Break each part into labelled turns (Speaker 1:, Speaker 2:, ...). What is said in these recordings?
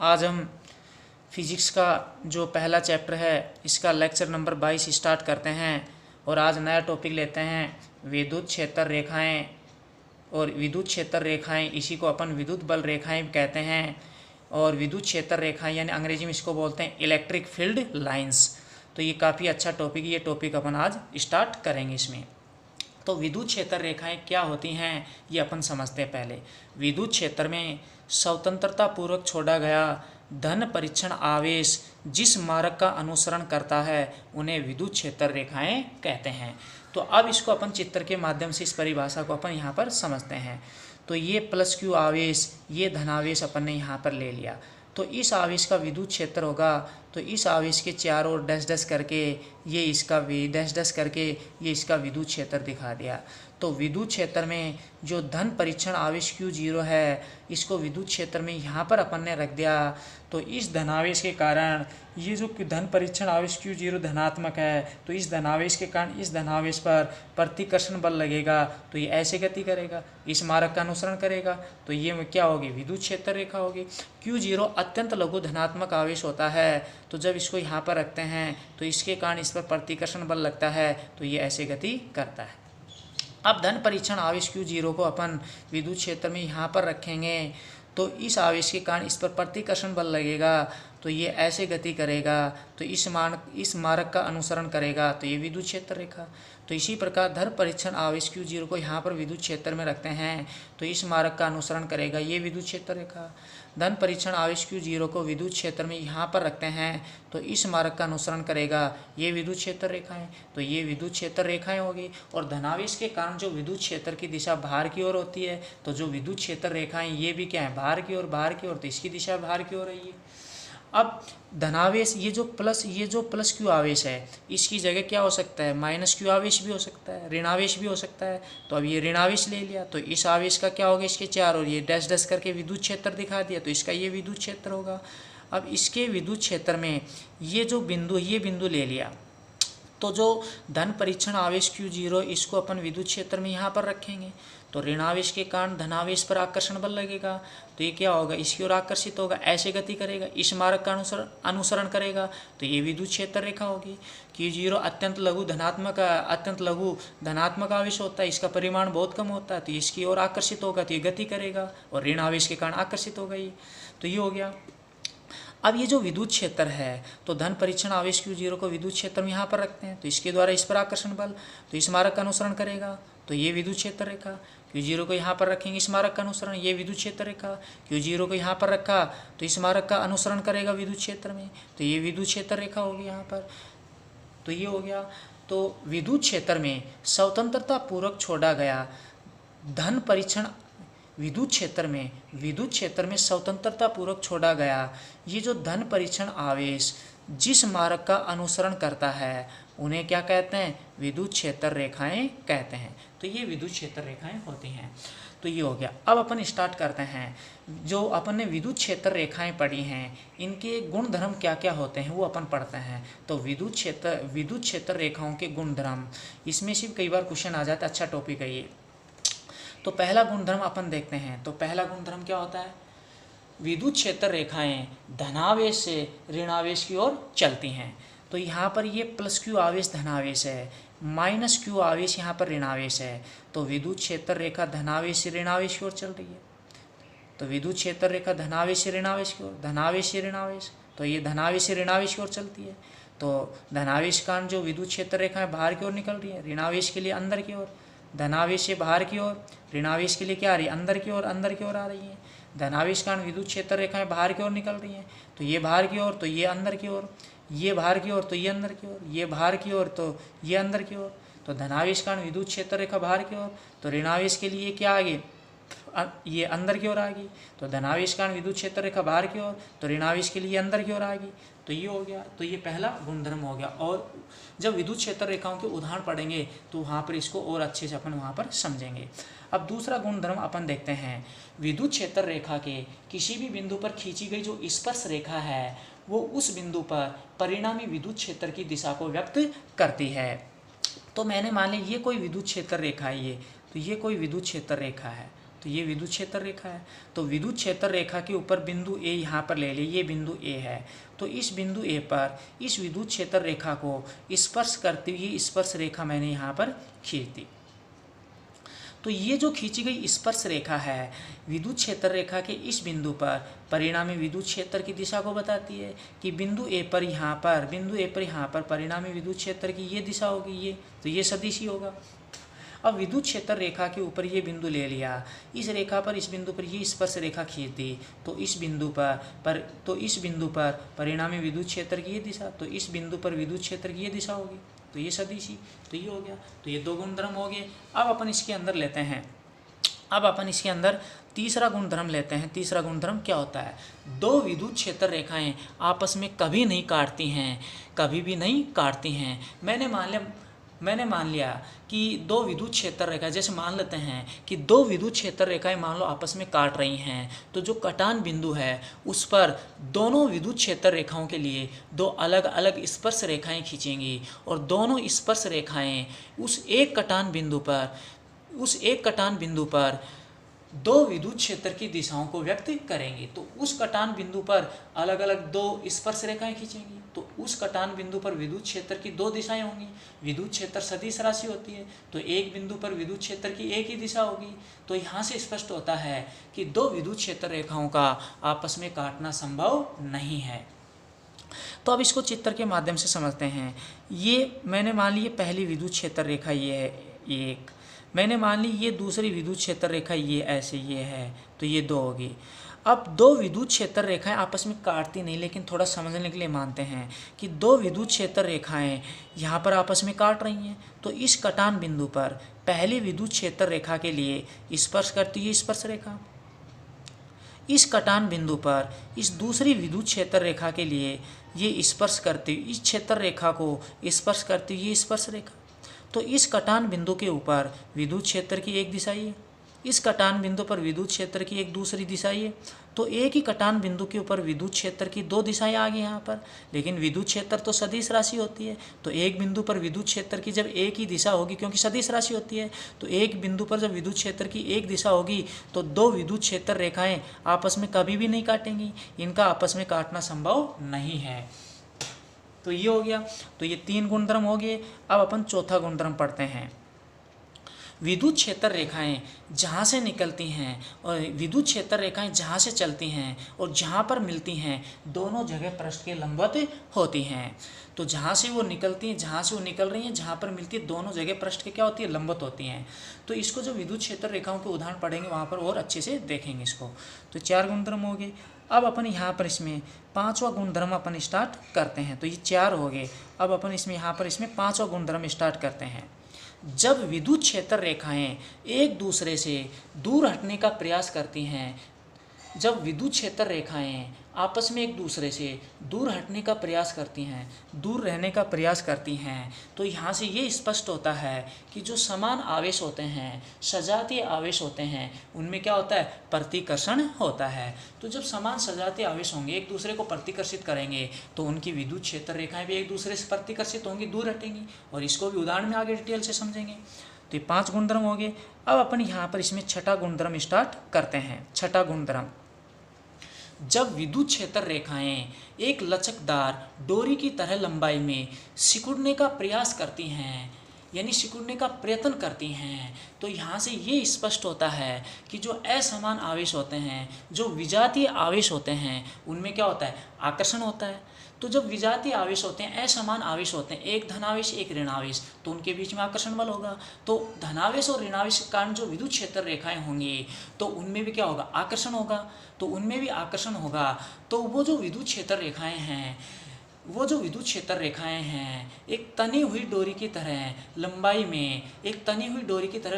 Speaker 1: आज हम फिजिक्स का जो पहला चैप्टर है इसका लेक्चर नंबर 22 स्टार्ट करते हैं और आज नया टॉपिक लेते हैं विद्युत क्षेत्र रेखाएं। और विद्युत क्षेत्र रेखाएं इसी को अपन विद्युत बल रेखाएं कहते हैं। और विद्युत क्षेत्र रेखाएं यानी अंग्रेजी में इसको बोलते हैं इलेक्ट्रिक फील्ड लाइंस। तो ये काफ़ी अच्छा टॉपिक, ये टॉपिक अपन आज स्टार्ट करेंगे इसमें। तो विद्युत क्षेत्र रेखाएं क्या होती हैं ये अपन समझते हैं पहले। विद्युत क्षेत्र में स्वतंत्रता पूर्वक छोड़ा गया धन परीक्षण आवेश जिस मार्ग का अनुसरण करता है उन्हें विद्युत क्षेत्र रेखाएं कहते हैं। तो अब इसको अपन चित्र के माध्यम से इस परिभाषा को अपन यहाँ पर समझते हैं। तो ये प्लस क्यू आवेश, ये धनावेश अपन ने यहाँ पर ले लिया। तो इस आवेश का विद्युत क्षेत्र होगा, तो इस आवेश के चारों ओर डैश डैश करके ये इसका डैश डैश करके ये इसका विद्युत क्षेत्र दिखा दिया। तो विद्युत क्षेत्र में जो धन परीक्षण आवेश Q0 है इसको विद्युत क्षेत्र में यहाँ पर अपन ने रख दिया। तो इस धनावेश के कारण ये जो धन परीक्षण आवेश Q0 धनात्मक है, तो इस धनावेश के कारण इस धनावेश पर प्रतिकर्षण बल लगेगा, तो ये ऐसे गति करेगा, इस मार्ग का अनुसरण करेगा, तो ये क्या होगी, विद्युत क्षेत्र रेखा होगी। Q0 अत्यंत लघु धनात्मक आवेश होता है, तो जब इसको यहाँ पर रखते हैं तो इसके कारण इस पर प्रतिकर्षण बल लगता है, तो ये ऐसे गति करता है। अब धन परीक्षण आवेश Q0 को अपन विद्युत क्षेत्र में यहाँ पर रखेंगे, तो इस आवेश के कारण इस पर प्रतिकर्षण बल लगेगा, तो ये ऐसे गति करेगा, तो इस मार्ग का अनुसरण करेगा, तो ये विद्युत क्षेत्र रेखा। तो इसी प्रकार धन परीक्षण आवेश Q0 को यहाँ पर विद्युत क्षेत्र में रखते हैं, तो इस मार्ग का अनुसरण करेगा, ये विद्युत क्षेत्र रेखा। धन परीक्षण आवेश Q0 को विद्युत क्षेत्र में यहाँ पर रखते हैं, तो इस मार्ग का अनुसरण करेगा, ये विद्युत क्षेत्र रेखाएं, तो ये विद्युत क्षेत्र रेखाएं होगी। और धनावेश के कारण जो विद्युत क्षेत्र की दिशा बाहर की ओर होती है, तो जो विद्युत क्षेत्र रेखाएं ये भी क्या है, बाहर की ओर, तो इसकी दिशा बाहर की ओर रही है। अब धनावेश ये जो प्लस क्यू आवेश है इसकी जगह क्या हो सकता है, माइनस क्यू आवेश भी हो सकता है, ऋणावेश भी हो सकता है। तो अब ये ऋणावेश ले लिया, तो इस आवेश का क्या होगा, इसके चारों ओर ये डैश डैश करके विद्युत क्षेत्र दिखा दिया, तो इसका ये विद्युत क्षेत्र होगा। अब इसके विद्युत क्षेत्र में ये बिंदु ले लिया, तो जो धन परीक्षण आवेश Q0 इसको अपन विद्युत क्षेत्र में यहाँ पर रखेंगे, तो ऋणावेश के कारण धनावेश पर आकर्षण बल लगेगा, तो ये क्या होगा, इसकी ओर आकर्षित होगा, ऐसे गति करेगा, इस मार्ग का अनुसरण करेगा, तो ये विद्युत क्षेत्र रेखा होगी। Q0 अत्यंत लघु धनात्मक आवेश होता है, इसका परिमाण बहुत कम होता है, तो इसकी ओर आकर्षित होगा, तो ये गति करेगा, और ऋणावेश के कारण आकर्षित होगा ये, तो ये हो गया। अब ये जो विद्युत क्षेत्र है, तो धन परीक्षण आवेश Q0 को विद्युत क्षेत्र में यहाँ पर रखते हैं, तो इसके द्वारा इस पर आकर्षण बल, तो इस मार्ग का अनुसरण करेगा, तो ये विद्युत क्षेत्र रेखा। Q0 को यहाँ पर रखेंगे, इस मार्ग का अनुसरण, ये विद्युत क्षेत्र रेखा। Q0 को यहाँ पर रखा, तो इस मार्ग का अनुसरण करेगा विद्युत क्षेत्र में, तो ये विद्युत क्षेत्र रेखा होगी यहाँ पर, तो ये हो गया। तो विद्युत क्षेत्र में स्वतंत्रता पूर्वक छोड़ा गया धन परीक्षण विद्युत क्षेत्र में स्वतंत्रता पूर्वक छोड़ा गया ये जो धन परीक्षण आवेश जिस मार्ग का अनुसरण करता है उन्हें क्या कहते हैं, विद्युत क्षेत्र रेखाएं कहते हैं। तो ये विद्युत क्षेत्र रेखाएं होती हैं। तो ये हो गया। अब अपन स्टार्ट करते हैं, जो अपन ने विद्युत क्षेत्र रेखाएं पढ़ी हैं इनके गुण धर्म क्या क्या होते हैं वो अपन पढ़ते हैं। तो विद्युत क्षेत्र रेखाओं के गुण धर्म, इसमें से कई बार क्वेश्चन आ जाता है, अच्छा टॉपिक है ये। तो पहला गुणधर्म अपन देखते हैं। तो पहला गुणधर्म क्या होता है, विद्युत क्षेत्र रेखाएं धनावेश से ऋणावेश की ओर चलती हैं। तो यहाँ पर ये प्लस क्यू आवेश धनावेश है, माइनस क्यू आवेश यहाँ पर ऋणावेश है। तो विद्युत क्षेत्र रेखा धनावेश से ऋणावेश की ओर चल रही है। तो विद्युत क्षेत्र रेखा धनावेश से ऋणावेश की ओर, धनावेश से ऋणावेश, तो ये धनावेश से ऋणावेश की ओर चलती है। तो धनावेश कारण जो विद्युत क्षेत्र रेखाएं बाहर की ओर निकल रही है, ऋणावेश के लिए अंदर की ओर, धनावेश से बाहर की ओर, ऋणावेश के लिए क्या आ रही है, अंदर की ओर आ रही है। धनावेश कारण विद्युत क्षेत्र रेखाएं बाहर की ओर निकल रही हैं, तो ये बाहर की ओर, तो ये अंदर की ओर, ये बाहर की ओर, तो ये अंदर की ओर, ये बाहर की ओर, तो ये अंदर की ओर। तो धनावेश कारण विद्युत क्षेत्र रेखा बाहर की ओर, तो ऋणावेश के लिए क्या आ गई, ये अंदर की ओर आ गई। तो धनावेश कारण विद्युत क्षेत्र रेखा बाहर की ओर, तो ऋणावेश के लिए अंदर की ओर आ गई। तो ये हो गया। तो ये पहला गुणधर्म हो गया। और जब विद्युत क्षेत्र रेखाओं के उदाहरण पढ़ेंगे तो वहाँ पर इसको और अच्छे से अपन वहाँ पर समझेंगे। अब दूसरा गुणधर्म अपन देखते हैं, विद्युत क्षेत्र रेखा के किसी भी बिंदु पर खींची गई जो स्पर्श रेखा है वो उस बिंदु पर परिणामी विद्युत क्षेत्र की दिशा को व्यक्त करती है। तो मैंने मान लिया ये कोई विद्युत क्षेत्र रेखा है, ये कोई विद्युत क्षेत्र रेखा है, तो ये विद्युत क्षेत्र रेखा है। तो विद्युत क्षेत्र रेखा के ऊपर बिंदु ए यहाँ पर ले लिए, ये बिंदु ए है। तो इस बिंदु ए पर इस विद्युत क्षेत्र रेखा को स्पर्श करती हुई स्पर्श रेखा मैंने यहाँ पर खींच दी। तो ये जो खींची गई स्पर्श रेखा है विद्युत क्षेत्र रेखा के इस बिंदु पर परिणामी विद्युत क्षेत्र की दिशा को बताती है कि बिंदु ए पर यहाँ पर परिणामी विद्युत क्षेत्र की ये दिशा होगी, ये तो ये सदिश ही होगा। अब विद्युत क्षेत्र रेखा के ऊपर ये बिंदु ले लिया, इस रेखा पर इस बिंदु पर ये स्पर्श रेखा खींच दी, तो इस बिंदु पर परिणामी विद्युत क्षेत्र की ये दिशा, तो इस बिंदु पर विद्युत क्षेत्र की ये दिशा होगी, तो ये सदिश ही, तो ये हो गया। तो ये 2 गुणधर्म हो गए। अब अपन इसके अंदर लेते हैं, अब अपन इसके अंदर तीसरा गुणधर्म लेते हैं। तीसरा गुणधर्म क्या होता है? 2 विद्युत क्षेत्र रेखाएं आपस में कभी नहीं काटती हैं, कभी भी नहीं काटती हैं। मैंने मान लिया कि 2 विद्युत क्षेत्र रेखा, जैसे मान लेते हैं कि 2 विद्युत क्षेत्र रेखाएं मान लो आपस में काट रही हैं, तो जो कटान बिंदु है उस पर दोनों विद्युत क्षेत्र रेखाओं के लिए 2 अलग अलग स्पर्श रेखाएं खींचेंगी और दोनों स्पर्श रेखाएं उस एक कटान बिंदु पर 2 विद्युत क्षेत्र की दिशाओं को व्यक्त करेंगे। तो उस कटान बिंदु पर अलग अलग 2 स्पर्श रेखाएं खींचेंगी, तो उस कटान बिंदु पर विद्युत क्षेत्र की 2 दिशाएं होंगी। विद्युत क्षेत्र सदिश राशि होती है, तो एक बिंदु पर विद्युत क्षेत्र की एक ही दिशा होगी। तो यहाँ से स्पष्ट होता है कि 2 विद्युत क्षेत्र रेखाओं का आपस में काटना संभव नहीं है। तो अब इसको चित्र के माध्यम से समझते हैं। ये मैंने मान ली पहली विद्युत क्षेत्र रेखा ये है, ये एक मैंने मान ली ये दूसरी विद्युत क्षेत्र रेखा ये ऐसे ये है, तो ये 2 होगी। अब 2 विद्युत क्षेत्र रेखाएं आपस में काटती नहीं, लेकिन थोड़ा समझने के लिए मानते हैं कि 2 विद्युत क्षेत्र रेखाएं यहाँ पर आपस में काट रही हैं। तो इस कटान बिंदु पर पहली विद्युत क्षेत्र रेखा के लिए स्पर्श करती है स्पर्श रेखा, इस कटान बिंदु पर इस दूसरी विद्युत क्षेत्र रेखा के लिए ये स्पर्श करती, इस क्षेत्र रेखा को स्पर्श करती हुई स्पर्श रेखा। तो इस कटान बिंदु के ऊपर विद्युत क्षेत्र की एक दिशा है, इस कटान बिंदु पर विद्युत क्षेत्र की एक दूसरी दिशा है। तो एक ही कटान बिंदु के ऊपर विद्युत क्षेत्र की 2 दिशाएं आ गई यहाँ पर, लेकिन विद्युत क्षेत्र तो सदिश राशि होती है। तो एक बिंदु पर विद्युत क्षेत्र की जब एक ही दिशा होगी, क्योंकि सदिश राशि होती है, तो एक बिंदु पर जब विद्युत क्षेत्र की एक दिशा होगी तो 2 विद्युत क्षेत्र रेखाएं आपस में कभी भी नहीं काटेंगी, इनका आपस में काटना संभव नहीं है। तो ये हो गया। तो ये 3 गुणधर्म हो गए। अब अपन चौथा गुणधर्म पढ़ते हैं। विद्युत क्षेत्र रेखाएं जहाँ से निकलती हैं और विद्युत क्षेत्र रेखाएं जहाँ से चलती हैं और जहाँ पर मिलती हैं दोनों जगह पृष्ठ के लंबवत होती हैं। तो जहाँ से वो निकलती हैं, जहाँ से वो निकल रही हैं, जहाँ पर मिलती है दोनों जगह पृष्ठ के क्या होती है? लंबवत होती हैं। तो इसको जो विद्युत क्षेत्र रेखाओं के उदाहरण पढ़ेंगे वहाँ पर और अच्छे से देखेंगे इसको। तो 4 गुणधर्म हो गए। अब अपन यहाँ पर इसमें 5वां गुणधर्म अपन स्टार्ट करते हैं। तो ये 4 हो गए। अब अपन इसमें यहाँ पर इसमें 5वां गुणधर्म स्टार्ट करते हैं। जब विद्युत क्षेत्र रेखाएं एक दूसरे से दूर हटने का प्रयास करती हैं, जब विद्युत क्षेत्र रेखाएं आपस में एक दूसरे से दूर हटने का प्रयास करती हैं, दूर रहने का प्रयास करती हैं, तो यहाँ से ये स्पष्ट होता है कि जो समान आवेश होते हैं, सजातीय आवेश होते हैं, उनमें क्या होता है? प्रतिकर्षण होता है। तो जब समान सजातीय आवेश होंगे, एक दूसरे को प्रतिकर्षित करेंगे, तो उनकी विद्युत क्षेत्र रेखाएं भी एक दूसरे से प्रतिकर्षित होंगी, दूर हटेंगी। और इसको भी उदाहरण में आगे डिटेल से समझेंगे। तो ये 5 गुणधर्म हो गए। अब अपन यहाँ पर इसमें 6ठा गुणधर्म स्टार्ट करते हैं। 6ठा गुणधर्म, जब विद्युत क्षेत्र रेखाएं एक लचकदार डोरी की तरह लंबाई में सिकुड़ने का प्रयास करती हैं, यानी सिकुड़ने का प्रयत्न करती हैं, तो यहाँ से ये स्पष्ट होता है कि जो असमान आवेश होते हैं, जो विजातीय आवेश होते हैं, उनमें क्या होता है? आकर्षण होता है। तो जब विजातीय आवेश होते हैं, असमान आवेश होते हैं, एक धनावेश एक ऋणावेश, तो उनके बीच में आकर्षण बल होगा। तो धनावेश और ऋणावेश के कारण जो विद्युत क्षेत्र रेखाएं होंगी, तो उनमें भी क्या होगा? आकर्षण होगा। तो उनमें भी आकर्षण होगा। तो वो जो विद्युत क्षेत्र रेखाएं हैं, एक तनी हुई डोरी की तरह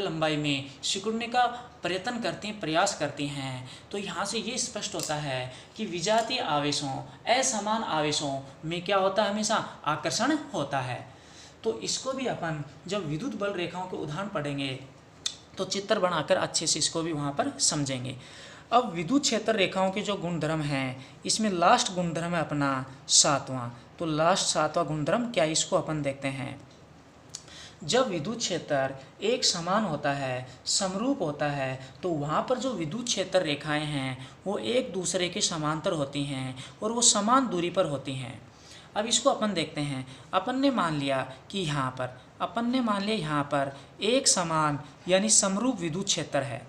Speaker 1: लंबाई में सिकुड़ने का प्रयत्न करती हैं, प्रयास करती हैं। तो यहाँ से ये स्पष्ट होता है कि विजातीय आवेशों, असमान आवेशों में क्या होता है? हमेशा आकर्षण होता है। तो इसको भी अपन जब विद्युत बल रेखाओं के उदाहरण पढ़ेंगे तो चित्र बनाकर अच्छे से इसको भी वहाँ पर समझेंगे। अब विद्युत क्षेत्र रेखाओं के जो गुणधर्म हैं, इसमें लास्ट गुणधर्म है अपना 7वां। तो लास्ट 7वां गुणधर्म क्या है, इसको अपन देखते हैं। जब विद्युत क्षेत्र एक समान होता है, समरूप होता है, तो वहाँ पर जो विद्युत क्षेत्र रेखाएं हैं वो एक दूसरे के समांतर होती हैं और वो समान दूरी पर होती हैं। अब इसको अपन देखते हैं। अपन ने मान लिया यहाँ पर एक समान यानी समरूप विद्युत क्षेत्र है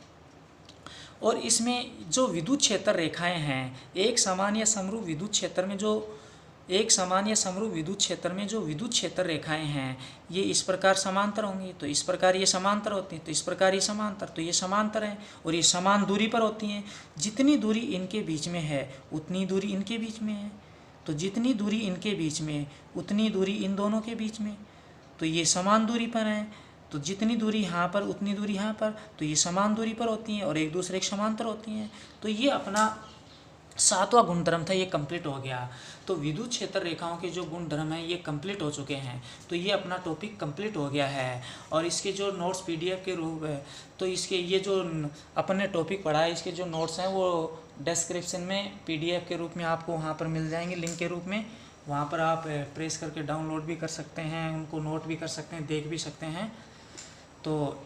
Speaker 1: और इसमें जो विद्युत क्षेत्र रेखाएं हैं एक समान या समरूप विद्युत क्षेत्र में जो विद्युत क्षेत्र रेखाएं हैं ये इस प्रकार समांतर होंगी, तो इस प्रकार ये समांतर होती हैं, तो इस प्रकार ये समांतर, तो ये समांतर हैं और ये समान दूरी पर होती हैं। जितनी दूरी इनके बीच में है उतनी दूरी इनके बीच में है, तो जितनी दूरी इनके बीच में उतनी दूरी इन दोनों के बीच में, तो ये समान दूरी पर हैं। तो जितनी दूरी यहाँ पर उतनी दूरी यहाँ पर, तो ये समान दूरी पर होती हैं और एक दूसरे के समांतर होती हैं। तो ये अपना 7वां गुणधर्म था, ये कंप्लीट हो गया। तो विद्युत क्षेत्र रेखाओं के जो गुणधर्म हैं ये कंप्लीट हो चुके हैं। तो ये अपना टॉपिक कंप्लीट हो गया है और इसके जो नोट्स PDF के रूप है, तो इसके ये जो अपन ने टॉपिक पढ़ा है इसके जो नोट्स हैं वो डिस्क्रिप्शन में PDF के रूप में आपको वहाँ पर मिल जाएंगे, लिंक के रूप में। वहाँ पर आप प्रेस करके डाउनलोड भी कर सकते हैं, उनको नोट भी कर सकते हैं, देख भी सकते हैं। तो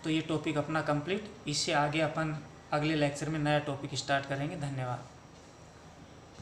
Speaker 1: ये टॉपिक अपना कंप्लीट। इससे आगे अपन अगले लेक्चर में नया टॉपिक स्टार्ट करेंगे। धन्यवाद।